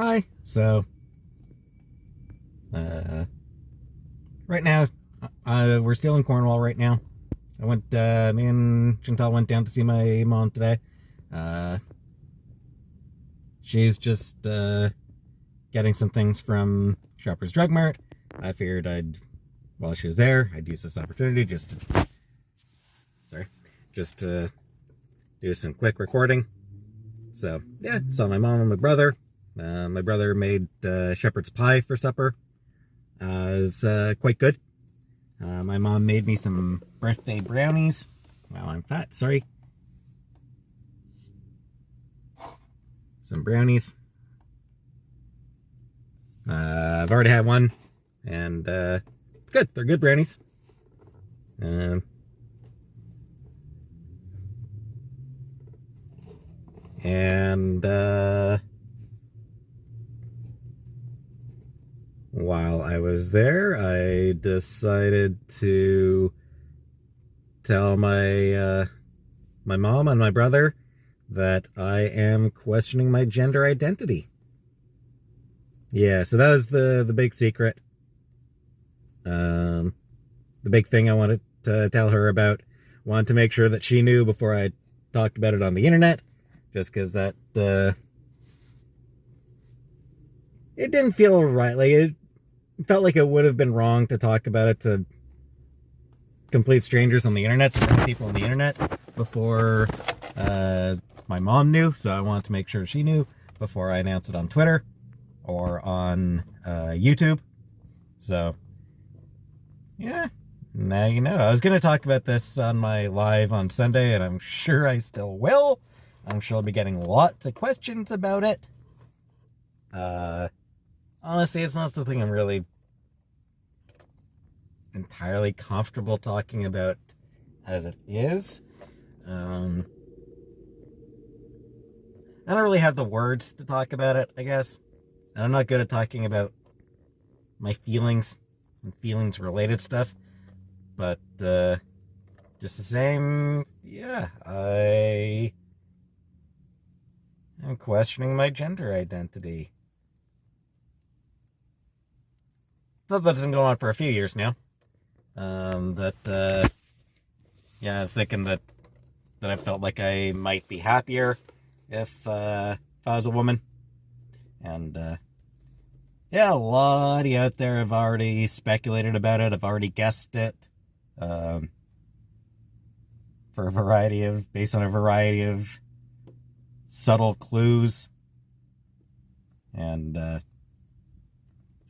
Hi. So, right now, we're still in Cornwall right now. Me and Chantal went down to see my mom today. Uh, she's just, getting some things from Shoppers Drug Mart. I figured while she was there, I'd use this opportunity just to do some quick recording. So, yeah, saw my mom and my brother. My brother made shepherd's pie for supper. It was quite good. My mom made me some birthday brownies. Wow, I'm fat, sorry. Some brownies. I've already had one, and good. They're good brownies. While I was there, I decided to tell my mom and my brother that I am questioning my gender identity. Yeah, so that was the big secret. The big thing I wanted to tell her about. Wanted to make sure that she knew before I talked about it on the internet. Just because it didn't feel right. Like, it felt like it would have been wrong to talk about it to complete strangers on the internet, to people on the internet, before my mom knew. So I wanted to make sure she knew before I announced it on Twitter or on YouTube. So, yeah, now you know. I was going to talk about this on my live on Sunday, and I'm sure I still will. I'm sure I'll be getting lots of questions about it. Honestly, it's not something I'm really entirely comfortable talking about as it is. I don't really have the words to talk about it, I guess. And I'm not good at talking about my feelings and feelings related stuff. But, just the same, yeah, I am questioning my gender identity. That's been going on for a few years now. Yeah, I was thinking that I felt like I might be happier if I was a woman. And, yeah, a lot of you out there have already speculated about it, have already guessed it. Based on a variety of subtle clues. And,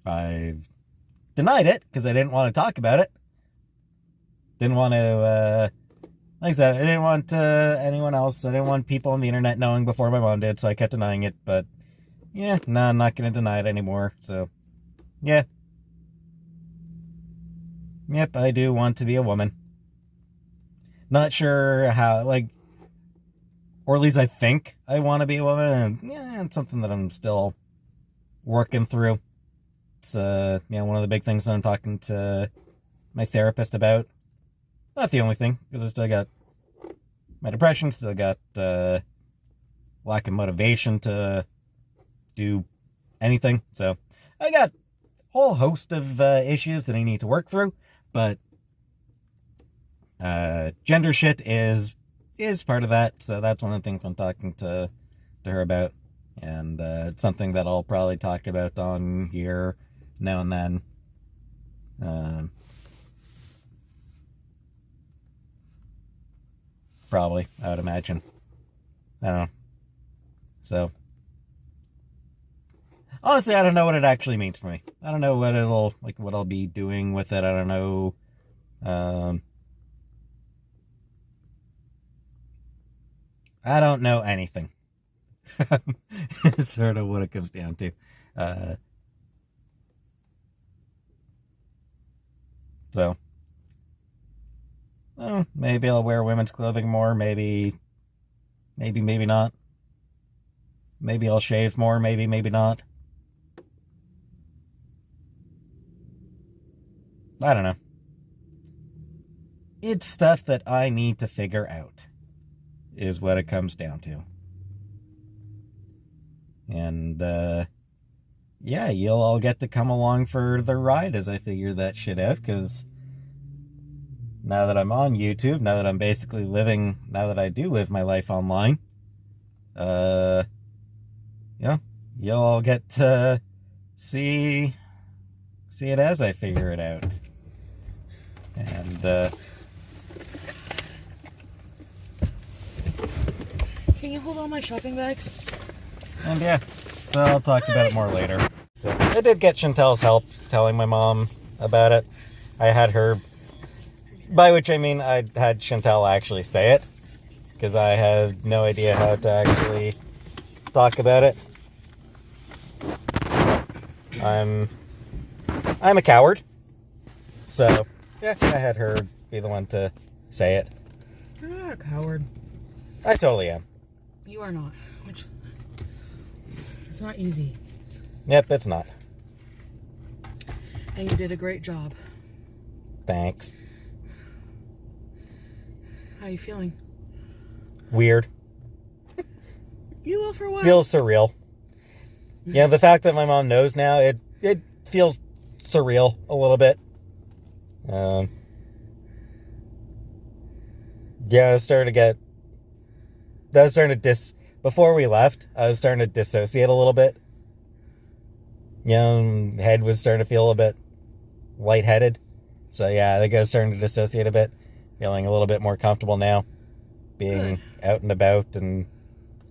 I've denied it because I didn't want to talk about it. Didn't want to, like I said, I didn't want anyone else. I didn't want people on the internet knowing before my mom did, so I kept denying it. But, yeah, no, I'm not going to deny it anymore. So, yeah. Yep, I do want to be a woman. Not sure how, or at least I think I want to be a woman. And, yeah, it's something that I'm still working through. It's, one of the big things that I'm talking to my therapist about. Not the only thing, because I still got my depression, still got lack of motivation to do anything. So I got a whole host of issues that I need to work through, but gender shit is part of that. So that's one of the things I'm talking to her about. And it's something that I'll probably talk about on here now and then. Probably, I would imagine. I don't know. So, honestly, I don't know what it actually means for me. I don't know what I'll be doing with it. I don't know. I don't know anything. It's sort of what it comes down to. So, maybe I'll wear women's clothing more. Maybe not. Maybe I'll shave more. Maybe not. I don't know. It's stuff that I need to figure out, is what it comes down to. And, yeah, you'll all get to come along for the ride as I figure that shit out, because now that I'm on YouTube, now that I'm basically now that I do live my life online, uh, yeah, you'll all get to see it as I figure it out. And, can you hold all my shopping bags? And yeah, so I'll talk about it more later. So I did get Chantel's help telling my mom about it. I had her, by which I mean I had Chantel actually say it, because I had no idea how to actually talk about it. I'm a coward, so yeah, I had her be the one to say it. You're not a coward. I totally am. You are not. Which, it's not easy. Yep, it's not. And you did a great job. Thanks. How are you feeling? Weird. You will for a while. Feels surreal. Yeah, the fact that my mom knows now, it feels surreal a little bit. Yeah, before we left, I was starting to dissociate a little bit. Head was starting to feel a bit lightheaded. So yeah, I think I was starting to dissociate a bit. Feeling a little bit more comfortable now. Being out and about and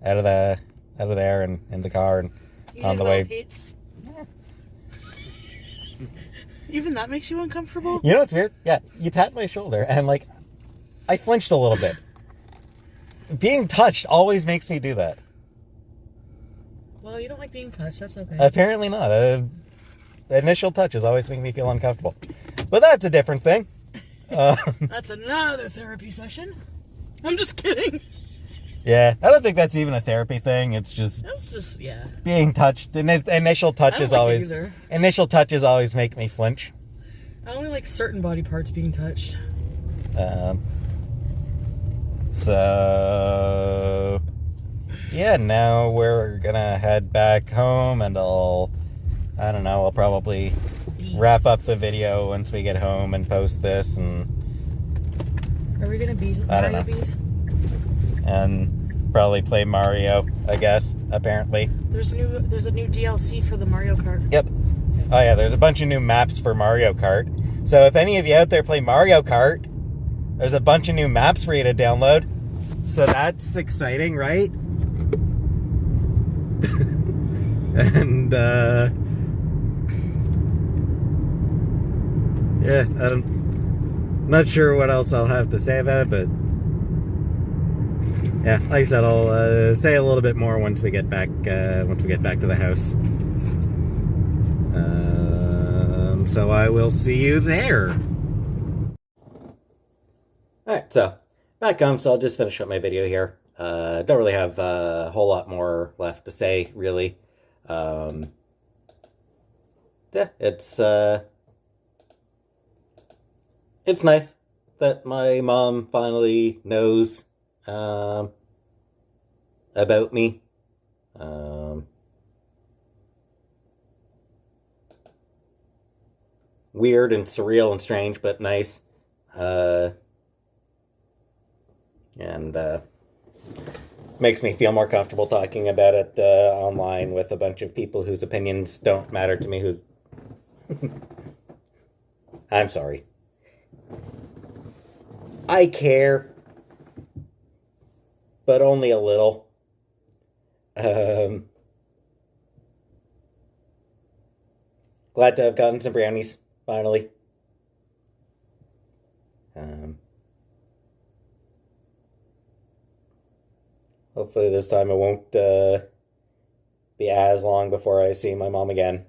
out of there and in the car and on the way. Peeps? Even that makes you uncomfortable? You know what's weird? Yeah, you tapped my shoulder and I flinched a little bit. Being touched always makes me do that. Well, you don't like being touched. That's okay. Apparently not. Initial touches always make me feel uncomfortable. But that's a different thing. That's another therapy session. I'm just kidding. Yeah, I don't think that's even a therapy thing. It's just yeah. Being touched. Initial touches Initial touches always make me flinch. I only like certain body parts being touched. So yeah, now we're gonna head back home, and I'll probably wrap up the video once we get home and post this, and are we gonna be Mario bees? And probably play Mario, I guess, apparently. There's a new DLC for the Mario Kart. Yep. Oh yeah, there's a bunch of new maps for Mario Kart. So if any of you out there play Mario Kart, there's a bunch of new maps for you to download. So that's exciting, right? And yeah, I'm not sure what else I'll have to say about it, but yeah, like I said, I'll say a little bit more once we get back to the house. So I will see you there. Alright, so back home, so I'll just finish up my video here. Don't really have a whole lot more left to say, really. Yeah, it's nice that my mom finally knows about me. Weird and surreal and strange, but nice. And makes me feel more comfortable talking about it online with a bunch of people whose opinions don't matter to me. I'm sorry. I care, but only a little. Glad to have gotten some brownies, finally. Hopefully this time it won't be as long before I see my mom again.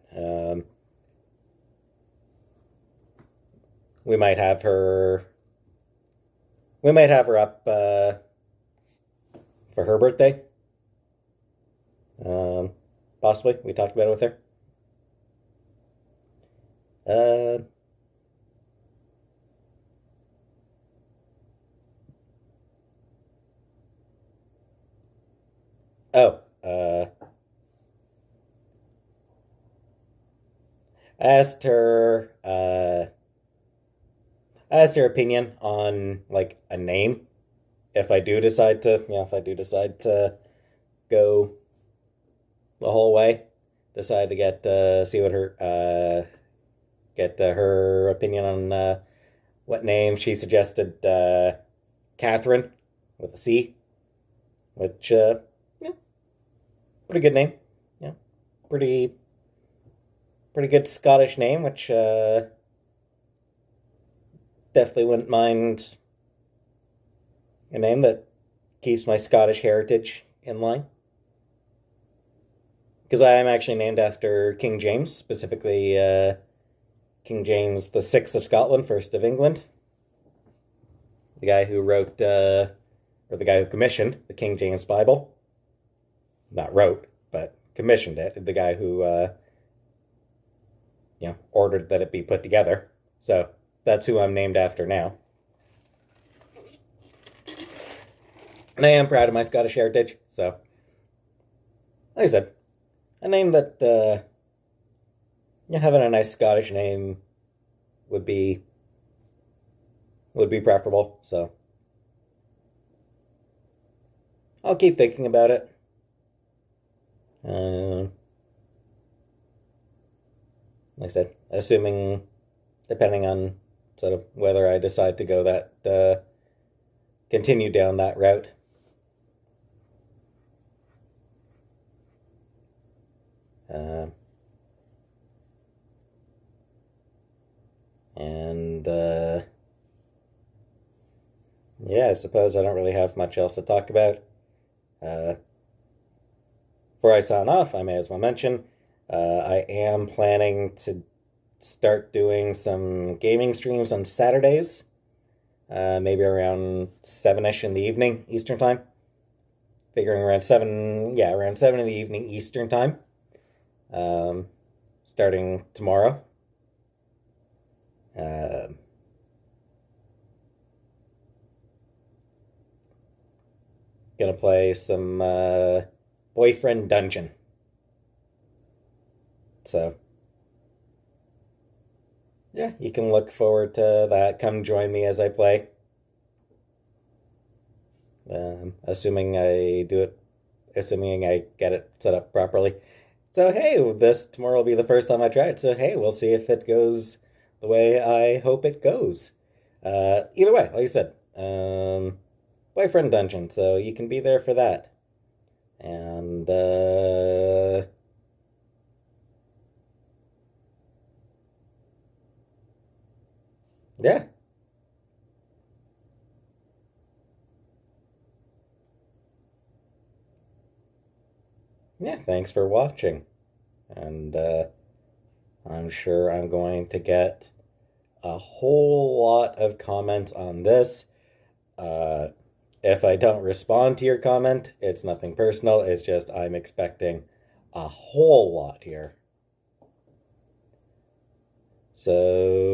We might have her up for her birthday. Possibly. We talked about it with her. asked her, asked her opinion on like a name. If I do decide to, if I do decide to go the whole way, decide to get see what her get her opinion on what name. She suggested Catherine with a C, which yeah, pretty good name. Yeah, pretty good Scottish name, which definitely wouldn't mind a name that keeps my Scottish heritage in line. Because I am actually named after King James, specifically King James the Sixth of Scotland, First of England, the guy who wrote or the guy who commissioned the King James Bible. Not wrote, but commissioned it. The guy who ordered that it be put together. So that's who I'm named after now. And I am proud of my Scottish heritage. So, like I said, a name that having a nice Scottish name would be preferable. So I'll keep thinking about it. Like I said, assuming, depending on sort of whether I decide to go that, continue down that route. And yeah, I suppose I don't really have much else to talk about. Before I sign off, I may as well mention I am planning to start doing some gaming streams on Saturdays, maybe around 7-ish in the evening Eastern Time. Figuring around 7, around 7 in the evening Eastern Time. Starting tomorrow. Gonna play some Boyfriend Dungeon. So, yeah, you can look forward to that. Come join me as I play. Assuming I get it set up properly. So, hey, this tomorrow will be the first time I try it. So, hey, we'll see if it goes the way I hope it goes. Either way, like I said, Boyfriend Dungeon. So you can be there for that. And, yeah. Yeah, thanks for watching. And I'm sure I'm going to get a whole lot of comments on this. If I don't respond to your comment, it's nothing personal. It's just I'm expecting a whole lot here. So